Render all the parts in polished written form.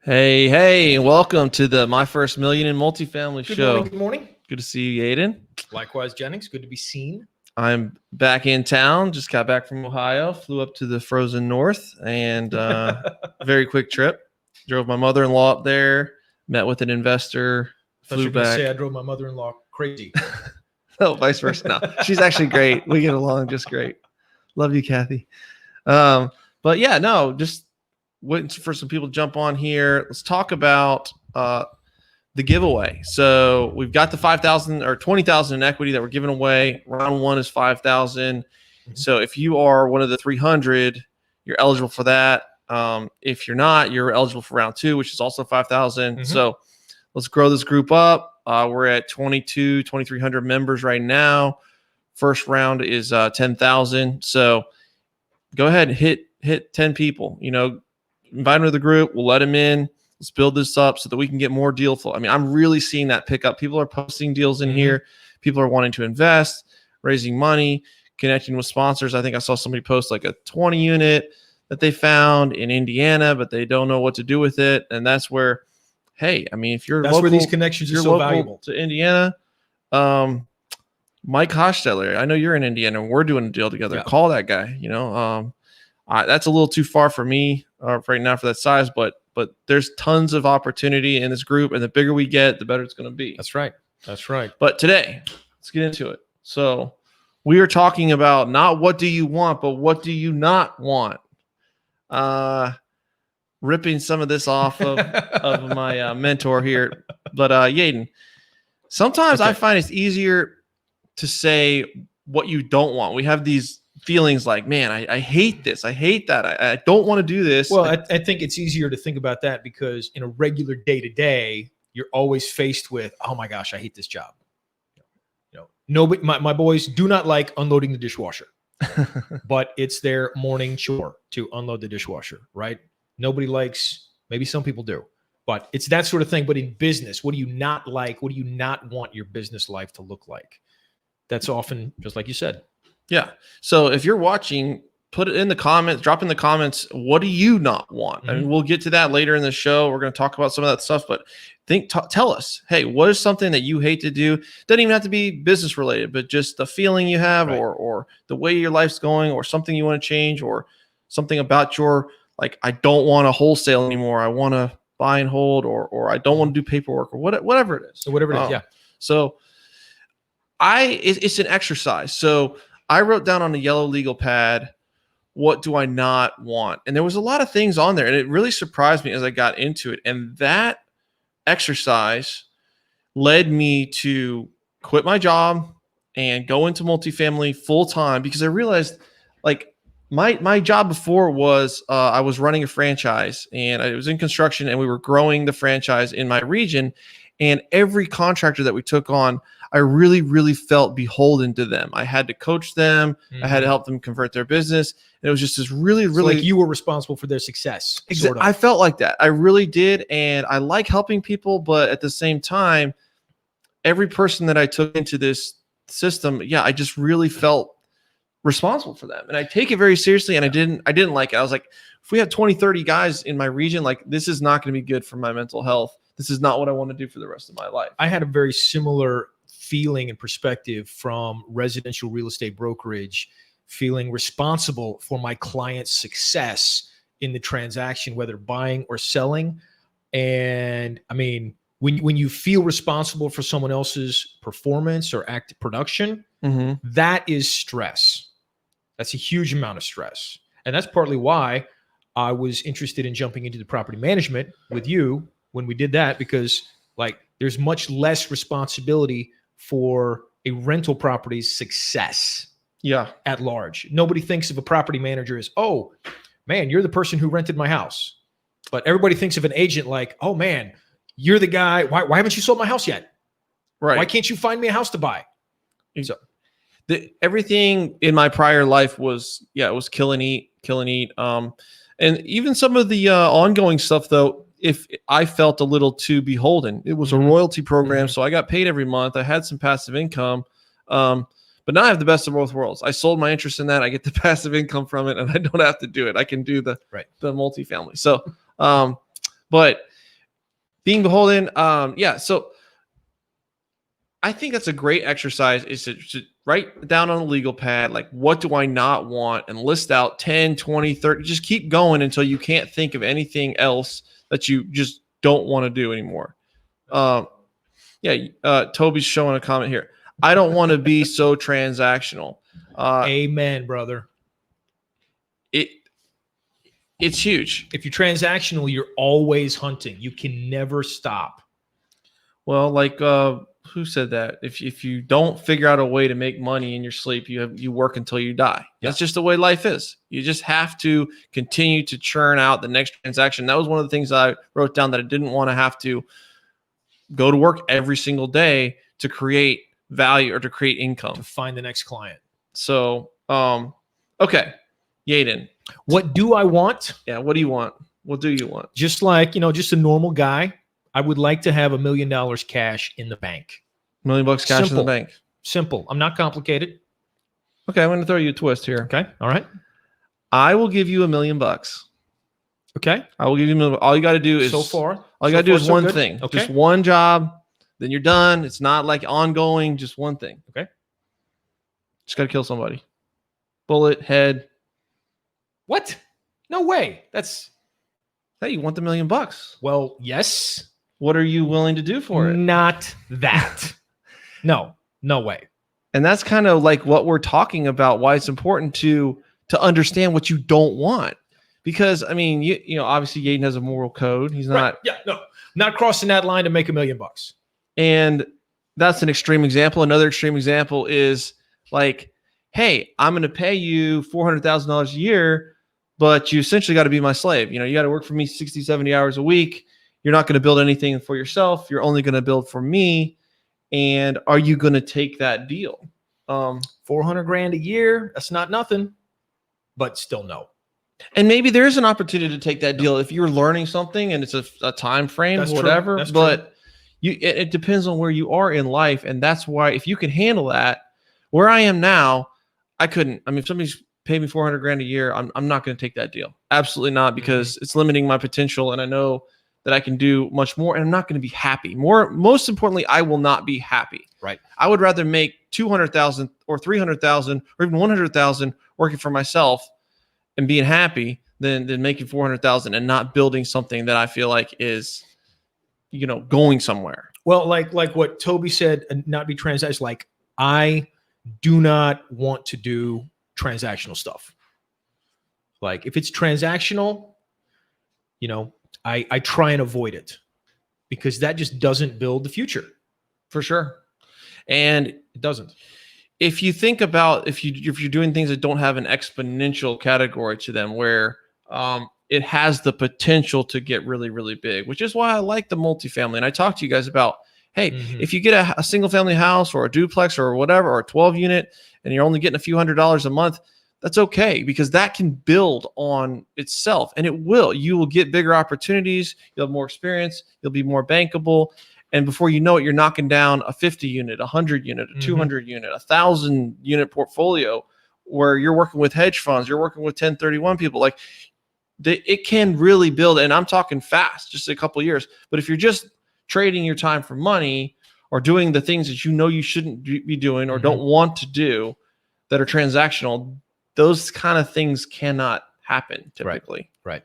Hey, welcome to the My First Million in Multifamily show. Good morning. Good to see you, Aiden. Likewise, Jennings. Good to be seen. I'm back in town. Just got back from Ohio, flew up to the frozen north, and very quick trip. Drove my mother-in-law up there, met with an investor, flew back. Say I drove my mother-in-law crazy. Oh, vice versa. No, she's actually great. We get along just great. Love you, Kathy. But yeah, no, just waiting for some people to jump on here. Let's talk about the giveaway. So we've got the 5,000 or 20,000 in equity that we're giving away. Round one is 5,000. So if you are one of the 300, you're eligible for that. If you're not, you're eligible for round two, which is also 5,000. So let's grow this group up. We're at 2,300 members right now. First round is 10,000. So go ahead and hit 10 people, invite them to the group. We'll let them in. Let's build this up so that we can get more deal flow. I mean, I'm really seeing that pick up. People are posting deals in here. People are wanting to invest, raising money, connecting with sponsors. I think I saw somebody post like a 20 unit that they found in Indiana, but they don't know what to do with it. And that's where, hey, I mean, if you're that's local, where these connections are so valuable to Indiana. Mike Hochsteller, I know you're in Indiana and we're doing a deal together. Yeah. Call that guy, that's a little too far for me right now for that size, but there's tons of opportunity in this group, and the bigger we get, the better it's going to be. That's right. But today, let's get into it. So we are talking about not what do you want, but what do you not want? Ripping some of this off of my mentor here. But Yaden, sometimes I find it's easier to say what you don't want. We have these feelings like, man, I hate this. I hate that. I don't want to do this. Well, I think it's easier to think about that because in a regular day-to-day, you're always faced with, oh my gosh, I hate this job. Nobody, my boys do not like unloading the dishwasher, but it's their morning chore to unload the dishwasher, right? Nobody likes, maybe some people do, but it's that sort of thing. But in business, what do you not like? What do you not want your business life to look like? That's often, just like you said. Yeah. So if you're watching, put it in the comments, drop in the comments. What do you not want? I mean, we'll get to that later in the show. We're going to talk about some of that stuff, but tell us, hey, what is something that you hate to do? Doesn't even have to be business related, but just the feeling you have, right, or the way your life's going, or something you want to change, or something about your, like, I don't want to wholesale anymore. I want to buy and hold, or I don't want to do paperwork, or whatever it is. So whatever it is. Yeah. So it's an exercise. So I wrote down on a yellow legal pad, what do I not want? And there was a lot of things on there, and it really surprised me as I got into it. And that exercise led me to quit my job and go into multifamily full time, because I realized, like, my job before was I was running a franchise, and I was in construction, and we were growing the franchise in my region. And every contractor that we took on, I really, really felt beholden to them. I had to coach them. I had to help them convert their business. And it was just this really, really... like you were responsible for their success. Sort of. I felt like that. I really did. And I like helping people. But at the same time, every person that I took into this system, I just really felt responsible for them. And I take it very seriously. And I didn't like it. I was like, if we have 20, 30 guys in my region, like, this is not going to be good for my mental health. This is not what I want to do for the rest of my life. I had a very similar feeling and perspective from residential real estate brokerage, feeling responsible for my client's success in the transaction, whether buying or selling. And I mean, when you feel responsible for someone else's performance or active production, that is stress. That's a huge amount of stress. And that's partly why I was interested in jumping into the property management with you when we did that, because, like, there's much less responsibility for a rental property's success at large. Nobody thinks of a property manager as, oh man, you're the person who rented my house. But everybody thinks of an agent like, oh man, you're the guy. Why haven't you sold my house yet? Right. Why can't you find me a house to buy? So everything in my prior life was, it was kill and eat. And even some of the ongoing stuff, though, if I felt a little too beholden, it was a royalty program. So I got paid every month. I had some passive income. But now I have the best of both worlds. I sold my interest in that. I get the passive income from it, and I don't have to do it. I can do the multifamily. So, but being beholden. Yeah. So I think that's a great exercise is to write down on a legal pad, like, what do I not want, and list out 10, 20, 30, just keep going until you can't think of anything else that you just don't want to do anymore. Toby's showing a comment here. I don't want to be so transactional. Amen, brother. It's huge. If you're transactional, you're always hunting. You can never stop. Well, like who said that? If you don't figure out a way to make money in your sleep, you work until you die. Yeah. That's just the way life is. You just have to continue to churn out the next transaction. That was one of the things I wrote down, that I didn't want to have to go to work every single day to create value or to create income. To find the next client. So, okay, Yaden. What do I want? Yeah, what do you want? What do you want? Just like, just a normal guy, I would like to have $1 million cash in the bank. $1 million cash in the Simple. bank. Simple. I'm not complicated. Okay, I'm going to throw you a twist here. Okay. All right. I will give you $1 million. Okay. I will give you $1 million. All you got to do is So far. All you got to do is one thing. Okay. Just one job. Then you're done. It's not like ongoing. Just one thing. Okay. Just got to kill somebody. Bullet, head. What? No way. That's. Hey, you want the $1 million? Well, yes. What are you willing to do for it? Not that. No way. And that's kind of like what we're talking about, why it's important to understand what you don't want. Because, I mean, you know, obviously Yaden has a moral code. He's not. Right. Yeah, no. Not crossing that line to make $1 million. And that's an extreme example. Another extreme example is like, hey, I'm going to pay you $400,000 a year, but you essentially got to be my slave. You know, you got to work for me 60, 70 hours a week. You're not going to build anything for yourself. You're only going to build for me. And are you going to take that deal? $400,000 a year. That's not nothing, but still no. And maybe there is an opportunity to take that deal if you're learning something and it's a time frame, That's whatever. True. That's but it depends on where you are in life. And that's why if you can handle that, where I am now, I couldn't. I mean, if somebody's paid me $400,000 a year, I'm not going to take that deal. Absolutely not, because it's limiting my potential. And I know that I can do much more, and I'm not going to be happy. Most importantly, I will not be happy. Right. I would rather make $200,000 or $300,000 or even $100,000 working for myself and being happy than making $400,000 and not building something that I feel like is, you know, going somewhere. Well, like what Toby said, not be transactional. Like, I do not want to do transactional stuff. Like, if it's transactional, you know, I try and avoid it, because that just doesn't build the future. For sure. And It doesn't. if you think about if you're doing things that don't have an exponential category to them, where it has the potential to get really, really big, which is why I like the multifamily. And I talked to you guys about, hey, if you get a single family house or a duplex or whatever, or a 12 unit, and you're only getting a few $100s a month, that's okay, because that can build on itself, and it will. You will get bigger opportunities. You'll have more experience. You'll be more bankable. And before you know it, you're knocking down a 50 unit, a 100 unit, a 200 unit, 1,000 unit portfolio, where you're working with hedge funds, you're working with 1031 people. Like, it can really build. And I'm talking fast, just a couple of years. But if you're just trading your time for money, or doing the things that you know you shouldn't be doing or don't want to do, that are transactional, those kind of things cannot happen typically. Right.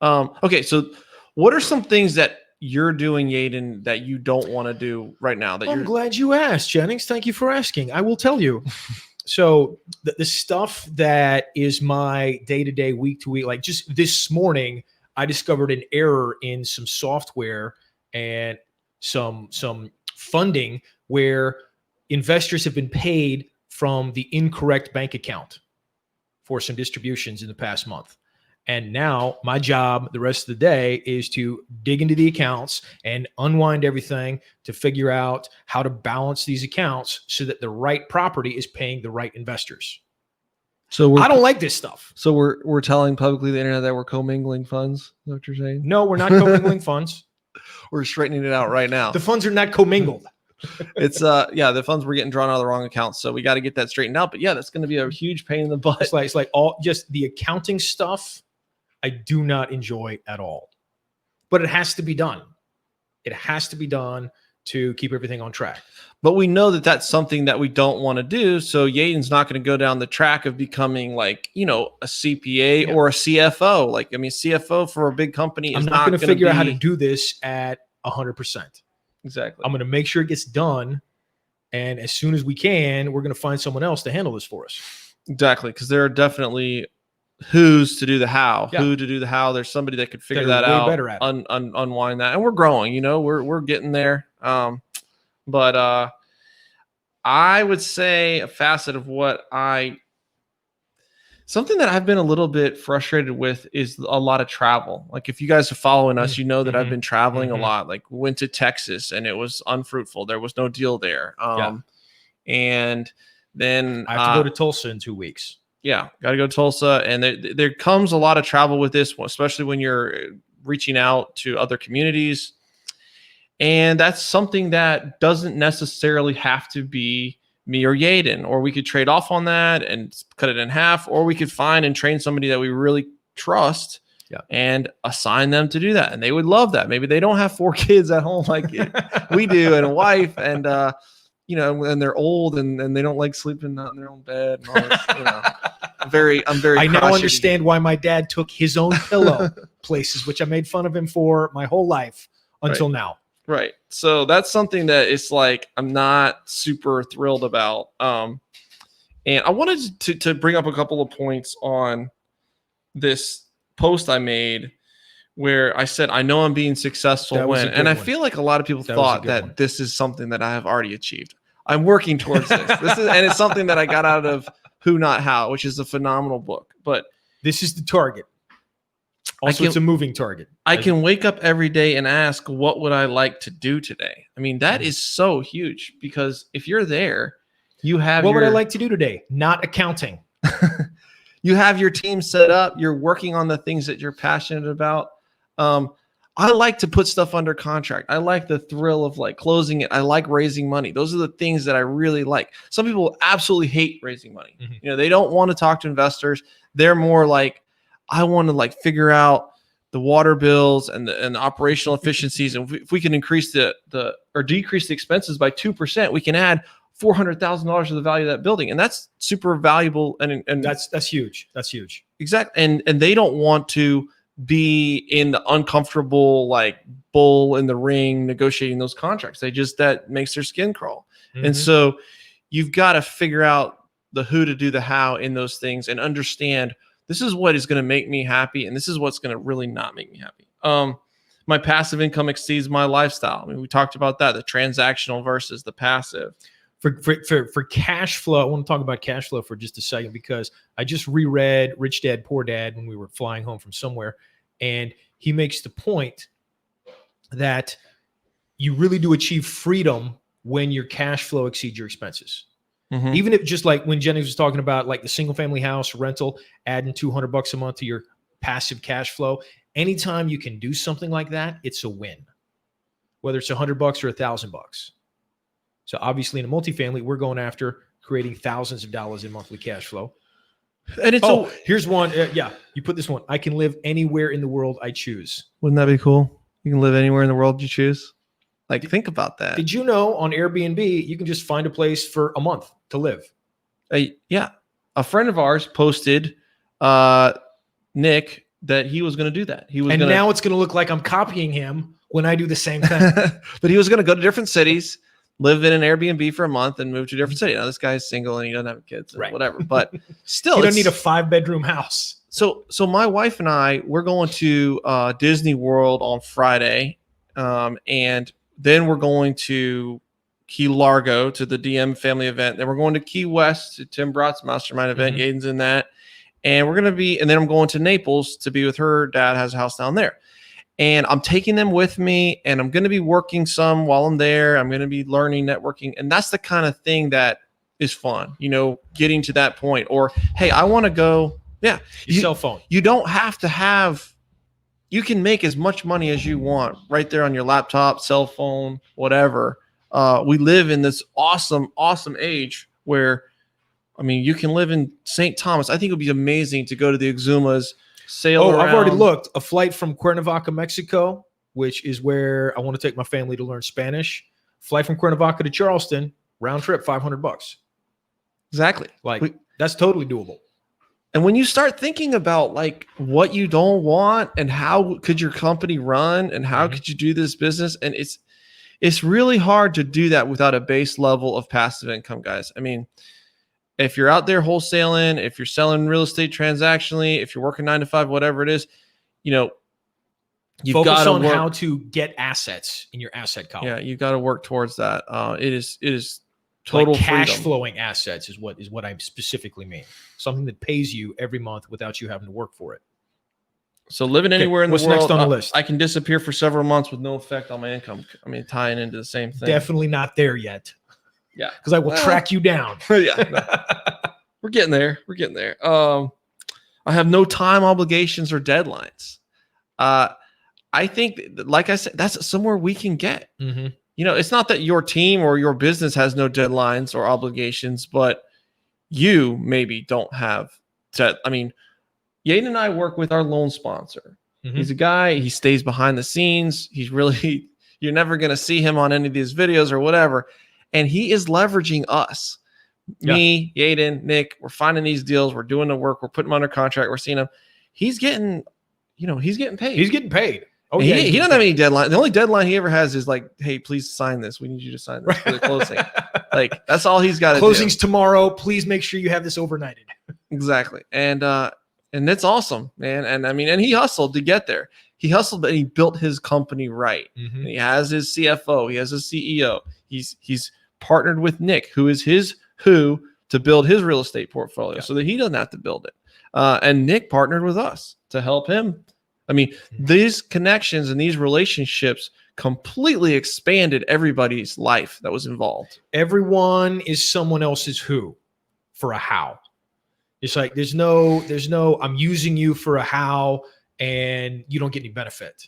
Okay. So what are some things that you're doing, Yaden, that you don't want to do right now? I'm glad you asked, Jennings. Thank you for asking. I will tell you. So the stuff that is my day-to-day, week-to-week, like just this morning, I discovered an error in some software and some funding where investors have been paid from the incorrect bank account for some distributions in the past month. And now my job the rest of the day is to dig into the accounts and unwind everything to figure out how to balance these accounts so that the right property is paying the right investors. So I don't like this stuff. So we're telling publicly the internet that we're commingling funds. Is that what you're saying? No, we're not commingling funds. We're straightening it out right now. The funds are not commingled. It's the funds were getting drawn out of the wrong accounts, so we got to get that straightened out. But yeah, that's going to be a huge pain in the butt. It's like all just the accounting stuff I do not enjoy at all, but it has to be done. It has to be done to keep everything on track. But we know that that's something that we don't want to do. So Yaden's not going to go down the track of becoming like, a CPA Yeah. or a CFO. Like, I mean, CFO for a big company I'm is not going to figure out how to be- do this at 100%. Exactly. I'm going to make sure it gets done. And as soon as we can, we're going to find someone else to handle this for us. Exactly. Because there are definitely who's to do the how, Yeah. who to do the how. There's somebody that could figure That that are way out, better at it. unwind that. And we're growing, we're getting there. But I would say a facet of something that I've been a little bit frustrated with is a lot of travel. Like if you guys are following us, you know that I've been traveling a lot. Like we went to Texas and it was unfruitful. There was no deal there. And then I have to go to Tulsa in 2 weeks. Yeah, got to go to Tulsa. And there comes a lot of travel with this, especially when you're reaching out to other communities. And that's something that doesn't necessarily have to be me or Yaden, or we could trade off on that and cut it in half, or we could find and train somebody that we really trust and assign them to do that. And they would love that. Maybe they don't have 4 kids at home like we do and a wife and, and they're old and they don't like sleeping in their own bed. And all this, I'm very. I now understand why my dad took his own pillow places, which I made fun of him for my whole life until now. Right. So that's something that it's like I'm not super thrilled about. And I wanted to bring up a couple of points on this post I made where I said, I know I'm being successful when, and I feel like a lot of people thought that this is something that I have already achieved. I'm working towards this. And it's something that I got out of Who Not How, which is a phenomenal book. But this is the target. Also, it's a moving target. I can wake up every day and ask, what would I like to do today? I mean, that is so huge because if you're there, you have what would I like to do today? Not accounting. You have your team set up. You're working on the things that you're passionate about. I like to put stuff under contract. I like the thrill of like closing it. I like raising money. Those are the things that I really like. Some people absolutely hate raising money. They don't want to talk to investors. They're more like, I want to like figure out the water bills and the operational efficiencies. And if we can increase or decrease the expenses by 2%, we can add $400,000 to the value of that building. And that's super valuable. And that's huge. That's huge. Exactly. And they don't want to be in the uncomfortable, like bull in the ring, negotiating those contracts. That makes their skin crawl. And so you've got to figure out the who to do the how in those things and understand this is what is going to make me happy. And this is what's going to really not make me happy. My passive income exceeds my lifestyle. I mean, we talked about that, the transactional versus the passive. For cash flow, I want to talk about cash flow for just a second because I just reread Rich Dad, Poor Dad when we were flying home from somewhere. And he makes the point that you really do achieve freedom when your cash flow exceeds your expenses. Even if just like when Jenny was talking about like the single family house rental, adding $200 a month to your passive cash flow, anytime you can do something like that, it's a win, whether it's $100 or $1,000. So obviously in a multifamily, we're going after creating thousands of dollars in monthly cash flow. And it's here's one. You put this one. I can live anywhere in the world I choose. Wouldn't that be cool? You can live anywhere in the world you choose. Like, think about that. Did you know on Airbnb, you can just find a place for a month to live? Yeah. A friend of ours posted, Nick, that he was going to do that. Now it's going to look like I'm copying him when I do the same thing. But he was going to go to different cities, live in an Airbnb for a month, and move to a different city. Now, this guy's single and he doesn't have kids, whatever. But still, you don't need a 5-bedroom house. So my wife and I, we're going to Disney World on Friday, and then we're going to Key Largo to the DM family event. Then we're going to Key West to Tim Brott's mastermind event. Yaden's in that. And we're going to and then I'm going to Naples to be with her dad, has a house down there. And I'm taking them with me and I'm going to be working some while I'm there. I'm going to be learning, networking. And that's the kind of thing that is fun, getting to that point. Or, hey, I want to go. Yeah. Your cell phone. You don't have to have. You can make as much money as you want right there on your laptop, cell phone, whatever. We live in this awesome, awesome age where, you can live in St. Thomas. I think it would be amazing to go to the Exumas, sail around. I've already looked. A flight from Cuernavaca, Mexico which is where I want to take my family to learn Spanish. Flight from Cuernavaca to Charleston, round trip, $500. Exactly. Like that's totally doable. And when you start thinking about like what you don't want and how could your company run and how could you do this business, and it's really hard to do that without a base level of passive income, guys. I mean, if you're out there wholesaling, if you're selling real estate transactionally, if you're working 9 to 5, whatever it is, you know, you've Focus got to on work, how to get assets in your asset column. yeah, you've got to work towards that. It is total like cash freedom. flowing assets is what I specifically mean. Something that pays you every month without you having to work for it. So living anywhere in the what's world, next on the list? I can disappear for several months with no effect on my income. I mean, tying into the same thing. Definitely not there yet. Yeah, because I will track you down. Yeah, no. We're getting there. We're getting there. I have no time obligations or deadlines. I think, like I said, that's somewhere we can get. Mm-hmm. You know, it's not that your team or your business has no deadlines or obligations, but you maybe don't have that. I mean, Yaden and I work with our loan sponsor. Mm-hmm. He's a guy, he stays behind the scenes. He's really, you're never going to see him on any of these videos or whatever. And he is leveraging us. Yeah. Me, Yaden, Nick, we're finding these deals. We're doing the work. We're putting them under contract. We're seeing them. He's getting, he's getting paid. He's getting paid. Oh, yeah. He doesn't have any deadline. The only deadline he ever has is like, hey, please sign this. We need you to sign this for the closing. Like, that's all he's got to do. Closing's tomorrow. Please make sure you have this overnighted. Exactly. And that's awesome, man. And I mean, and he hustled to get there. He hustled, but he built his company right. Mm-hmm. And he has his CFO. He has his CEO. He's partnered with Nick, who is his to build his real estate portfolio so that he doesn't have to build it. And Nick partnered with us to help him. I mean, these connections and these relationships completely expanded everybody's life that was involved. Everyone is someone else's who for a how. It's like there's no I'm using you for a how and you don't get any benefit.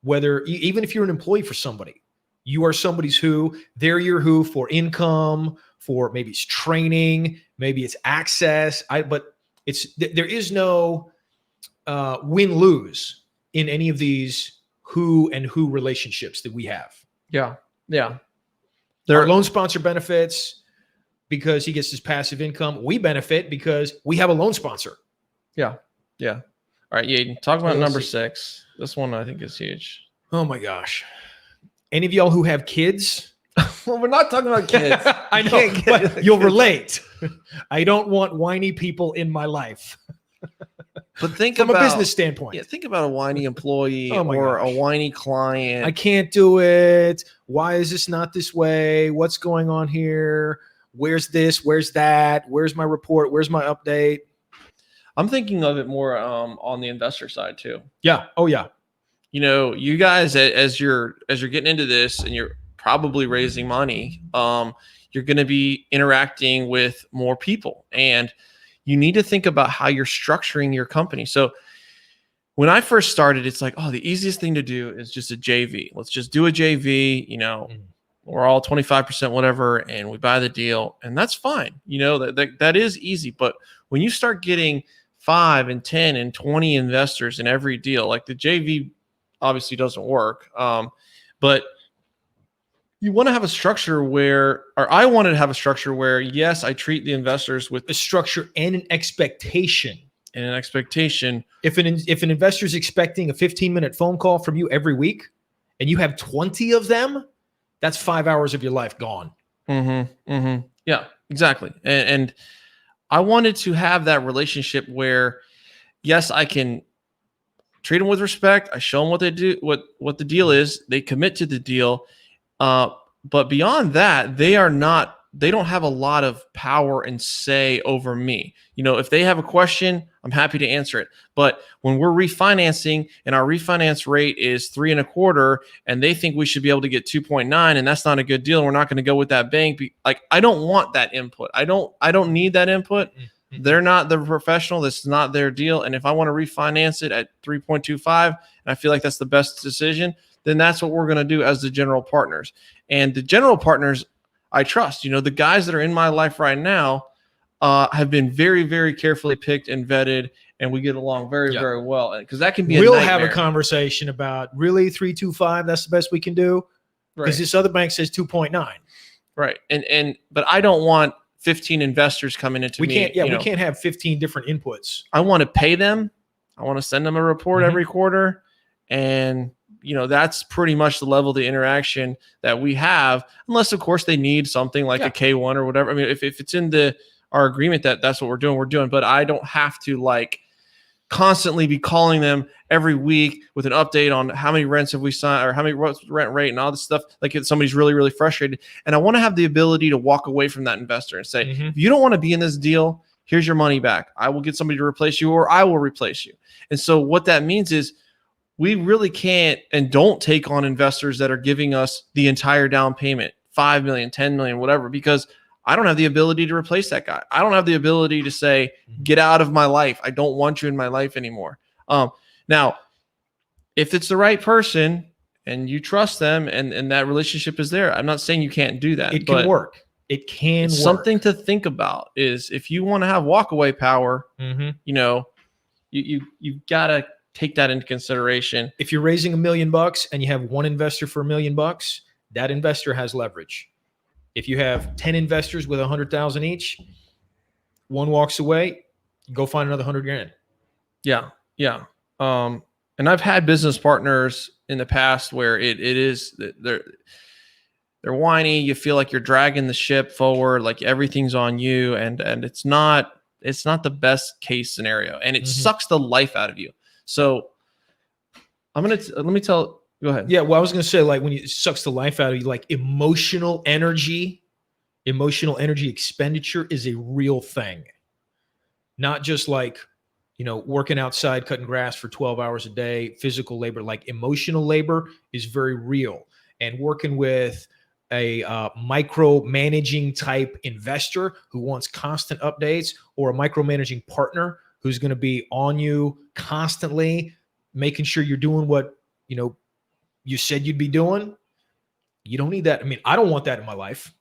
Whether even if you're an employee for somebody, you are somebody's who, they're your who for income, for maybe it's training, maybe it's access. But there is no win-lose in any of these who and who relationships that we have. Yeah. Yeah. Our loan sponsor benefits because he gets his passive income. We benefit because we have a loan sponsor. Yeah. Yeah. All right, Yaden, talk about number 6. This one I think is huge. Oh my gosh. Any of y'all who have kids? Well, we're not talking about kids. I know, but you'll relate. I don't want whiny people in my life. But think from about a business standpoint. Yeah, think about a whiny employee or a whiny client. I can't do it. Why is this not this way? What's going on here? Where's this? Where's that? Where's my report? Where's my update? I'm thinking of it more on the investor side too. Yeah. Oh yeah. You guys, as you're getting into this and you're probably raising money, you're going to be interacting with more people, and you need to think about how you're structuring your company. So when I first started, it's like, the easiest thing to do is just a JV. Let's just do a JV, we're all 25% whatever, and we buy the deal, and that's fine. That is easy. But when you start getting 5 and 10 and 20 investors in every deal, like the JV obviously doesn't work. But you want to have a structure I wanted to have a structure where, yes, I treat the investors with a structure and an expectation. If an investor is expecting a 15-minute phone call from you every week and you have 20 of them, that's 5 hours of your life gone. Mm-hmm. Mm-hmm. Yeah, exactly. And I wanted to have that relationship where, yes, I can treat them with respect. I show them what they do, what the deal is. They commit to the deal. But beyond that, they don't have a lot of power and say over me. If they have a question, I'm happy to answer it. But when we're refinancing and our refinance rate is 3.25 and they think we should be able to get 2.9 and that's not a good deal, and we're not going to go with that bank. I don't want that input. I don't need that input. Mm-hmm. They're not the professional. This is not their deal. And if I want to refinance it at 3.25 and I feel like that's the best decision, then that's what we're going to do as the general partners. And the general partners I trust. The guys that are in my life right now have been very, very carefully picked and vetted, and we get along very, Yeah. very well. Because that can be We'll a have a nightmare. conversation about really 3.25. That's the best we can do because Right. this other bank says 2.9. Right. But I don't want 15 investors coming into We me. can't. Yeah, you we know. can't have 15 different inputs. I want to pay them. I want to send them a report Mhm. every quarter. And, that's pretty much the level of the interaction that we have, unless, of course, they need something like Yeah. a K1 or whatever. I mean, if it's in our agreement that that's what we're doing. But I don't have to constantly be calling them every week with an update on how many rents have we signed or how many what's the rent rate and all this stuff. Like if somebody's really, really frustrated. And I want to have the ability to walk away from that investor and say, Mhm. if you don't want to be in this deal, here's your money back. I will get somebody to replace you or I will replace you. And so what that means is we really can't and don't take on investors that are giving us the entire down payment, 5 million, 10 million, whatever, because I don't have the ability to replace that guy. I don't have the ability to say, get out of my life. I don't want you in my life anymore. Now, if it's the right person and you trust them and that relationship is there, I'm not saying you can't do that. It but can work. It can work. something to think about is if you want to have walkaway power, Mhm. you've got to take that into consideration. If you're raising $1 million and you have one investor for $1 million, that investor has leverage. If you have 10 investors with 100,000 each, one walks away, go find another 100 grand. Yeah. Yeah. And I've had business partners in the past where it is they're whiny. You feel like you're dragging the ship forward, like everything's on you. And it's not the best case scenario, and it sucks the life out of you. So let me go ahead. Yeah. Well, I was going to say, when it sucks the life out of you, emotional energy expenditure is a real thing. Not just working outside, cutting grass for 12 hours a day, physical labor. Emotional labor is very real. And working with a micromanaging type investor who wants constant updates, or a micromanaging partner who's going to be on you constantly, making sure you're doing what you said you'd be doing. You don't need that. I mean, I don't want that in my life.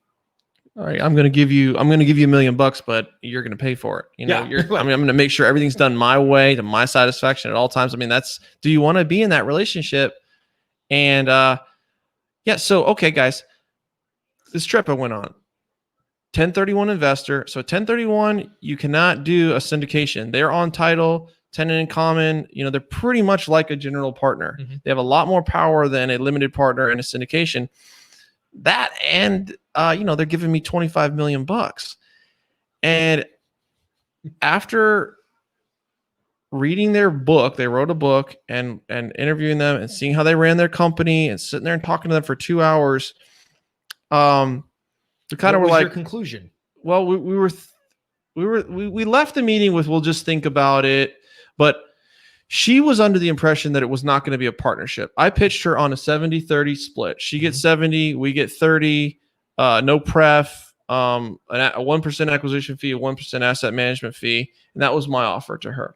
All right, I'm going to give you $1 million, but you're going to pay for it. Yeah, I'm going to make sure everything's done my way to my satisfaction at all times. I mean, do you want to be in that relationship? And yeah. So, okay, guys, this trip I went on, 1031 investor. So 1031, you cannot do a syndication. They're on title, tenant in common. They're pretty much like a general partner. Mm-hmm. They have a lot more power than a limited partner in a syndication. That and they're giving me $25 million. And after reading their book, they wrote a book, and interviewing them and seeing how they ran their company and sitting there and talking to them for 2 hours. We kind of were like, your conclusion? Well, we left the meeting with, we'll just think about it. But she was under the impression that it was not going to be a partnership. I pitched her on a 70-30 split. She gets 70, we get 30, no pref, a 1% acquisition fee, a 1% asset management fee. And that was my offer to her.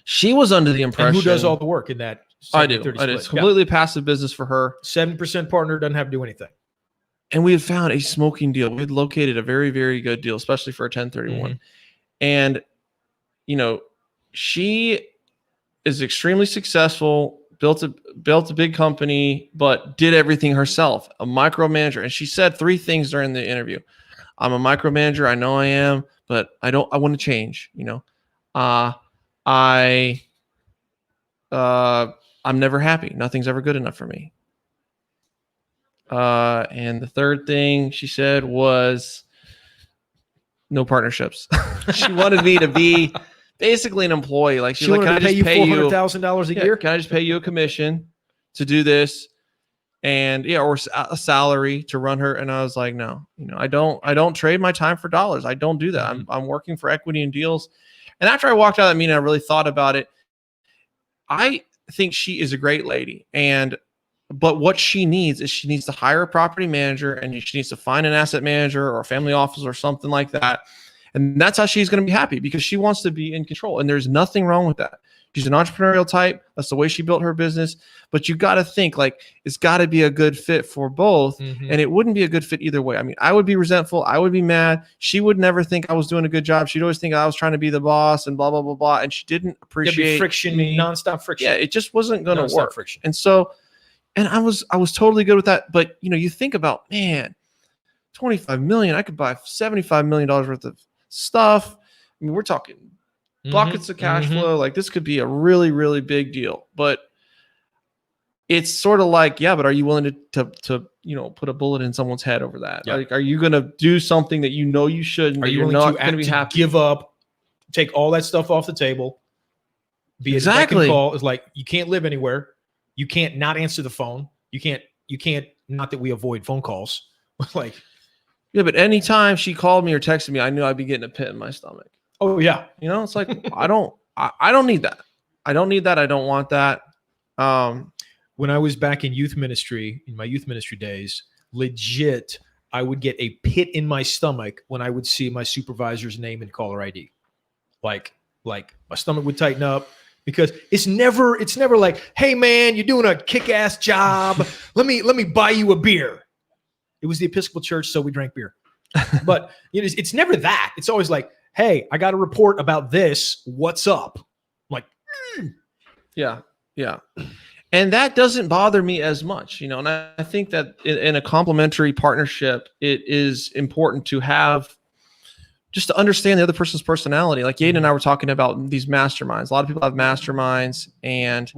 She was under the impression. And who does all the work in that? I do. It's completely a passive business for her. 7% partner doesn't have to do anything. And we had found a smoking deal. We had located a very, very good deal, especially for a 1031. Mm-hmm. And, she is extremely successful, built a big company, but did everything herself, a micromanager. And she said 3 things during the interview. I'm a micromanager. I know I am, but I want to change. I'm never happy. Nothing's ever good enough for me. And the third thing she said was no partnerships. She wanted me to be basically an employee. Like she wanted can to I pay just you $400,000 a year? Can I just pay you a commission to do this? And or a salary to run her. And I was like, no, I don't trade my time for dollars. I don't do that. I'm working for equity and deals. And after I walked out of that meeting, I really thought about it. I think she is a great lady. But what she needs is she needs to hire a property manager, and she needs to find an asset manager or a family office or something like that. And that's how she's going to be happy, because she wants to be in control. And there's nothing wrong with that. She's an entrepreneurial type. That's the way she built her business. But you got to think like it's got to be a good fit for both. Mhm. And it wouldn't be a good fit either way. I mean, I would be resentful. I would be mad. She would never think I was doing a good job. She'd always think I was trying to be the boss and blah, blah, blah, blah. And she didn't There'd appreciate be friction, me. nonstop friction. Yeah, it just wasn't going to Nonstop work. friction. And so, and I was totally good with that. But, you know, you think about, man, 25 million, I could buy $75 million worth of stuff. I mean, we're talking buckets of cash flow. Like this could be a really, really big deal. But it's sort of like, yeah, but are you willing to you know, put a bullet in someone's head over that? Yeah. Like, are you going to do something that you know you shouldn't? Are that you you're willing not going to be to happy? give up, take all that stuff off the table? Be Exactly. a call. It's like you can't live anywhere. You can't not answer the phone. You can't. Not that we avoid phone calls. Like, Yeah, but anytime she called me or texted me, I knew I'd be getting a pit in my stomach. oh yeah, You know, it's like I don't need that. I don't need that. I don't want that. when I was back in youth ministry, in my youth ministry days, legit, I would get a pit in my stomach when I would see my supervisor's name in caller ID. Like my stomach would tighten up because it's never like, hey man, you're doing a kick-ass job. Let me buy you a beer. It was the Episcopal Church, so we drank beer. But you know, it's never that. It's always like, hey, I got a report about this. What's up? I'm like, Yeah. And that doesn't bother me as much, you know, and I think that in a complementary partnership, it is important to have just to understand the other person's personality. Like Yaden and I were talking about these masterminds. A lot of people have masterminds, and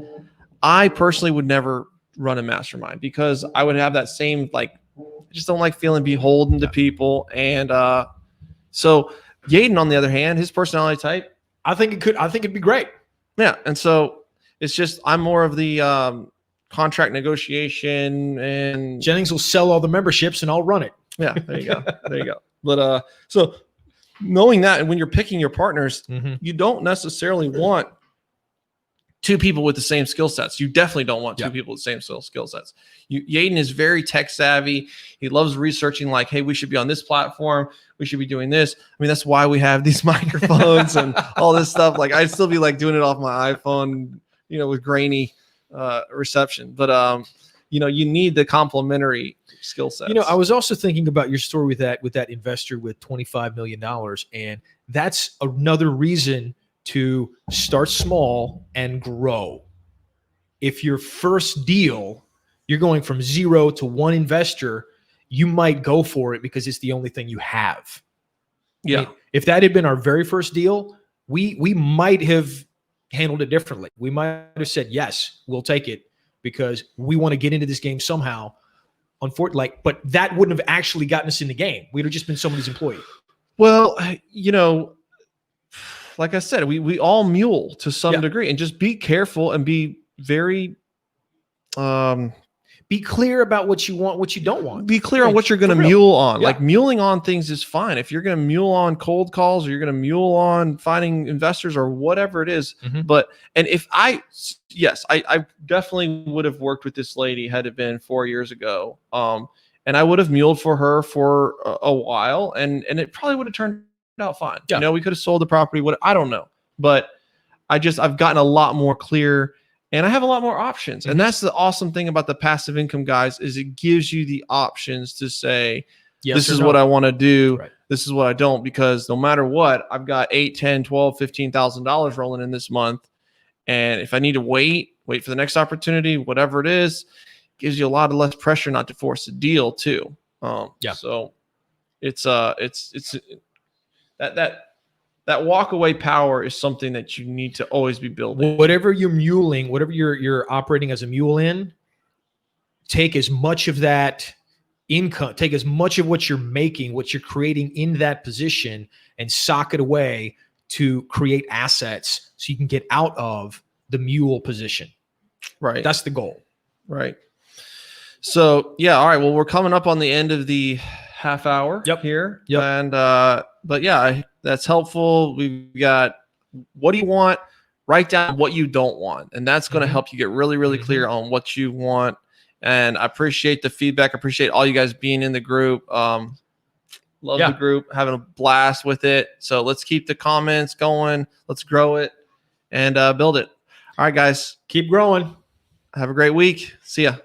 I personally would never run a mastermind because I would have that same, like, I just don't like feeling beholden to people. And so Yaden, on the other hand, his personality type, I think it'd be great. yeah. And so it's just, I'm more of the contract negotiation, and Jennings will sell all the memberships and I'll run it. yeah, there you go. But so knowing that, and when you're picking your partners, you don't necessarily want two people with the same skill sets. You definitely don't want two people with the same skill sets. Yaden is very tech savvy. He loves researching, like, hey, we should be on this platform. We should be doing this. I mean, that's why we have these microphones and all this stuff. Like, I'd still be like doing it off my iPhone, you know, with grainy reception. But you know, you need the complementary skill sets. You know, I was also thinking about your story with that investor with $25 million, and that's another reason to start small and grow. If your first deal, you're going from 0 to 1 investor, you might go for it because it's the only thing you have. Yeah. I mean, if that had been our very first deal, we might have handled it differently. We might have said, yes, we'll take it because we want to get into this game somehow. Unfortunately, but that wouldn't have actually gotten us in the game. We'd have just been somebody's employee. Well, you know, like I said, we all mule to some degree, and just be careful and be very be clear about what you want, what you don't want. Be clear on what you're going to mule on. Yeah. Like, muling on things is fine. If you're going to mule on cold calls, or you're going to mule on finding investors or whatever it is. But, and if I definitely would have worked with this lady had it been 4 years ago. And I would have muled for her for a while, and it probably would have turned out fine. Yeah. You know, we could have sold the property. I don't know, but I've gotten a lot more clear, and I have a lot more options. And that's the awesome thing about the passive income, guys, is it gives you the options to say, yes, this is what I want to do. Right. This is what I don't, because no matter what, I've got $8, $10, $12, $15,000 rolling in this month. And if I need to wait for the next opportunity, whatever it is, gives you a lot of less pressure not to force a deal too. So it's that walk away power is something that you need to always be building. Whatever you're muling, whatever you're operating as a mule in, take as much of that income, take as much of what you're making, what you're creating in that position, and sock it away to create assets so you can get out of the mule position. Right. That's the goal. Right. So yeah. All right. Well, we're coming up on the end of the half hour here. Yep. And, but yeah, that's helpful. We've got, what do you want? Write down what you don't want. And that's going to help you get really, really clear on what you want. And I appreciate the feedback. I appreciate all you guys being in the group. Love the group, having a blast with it. So let's keep the comments going. Let's grow it and build it. All right, guys. Keep growing. Have a great week. See ya.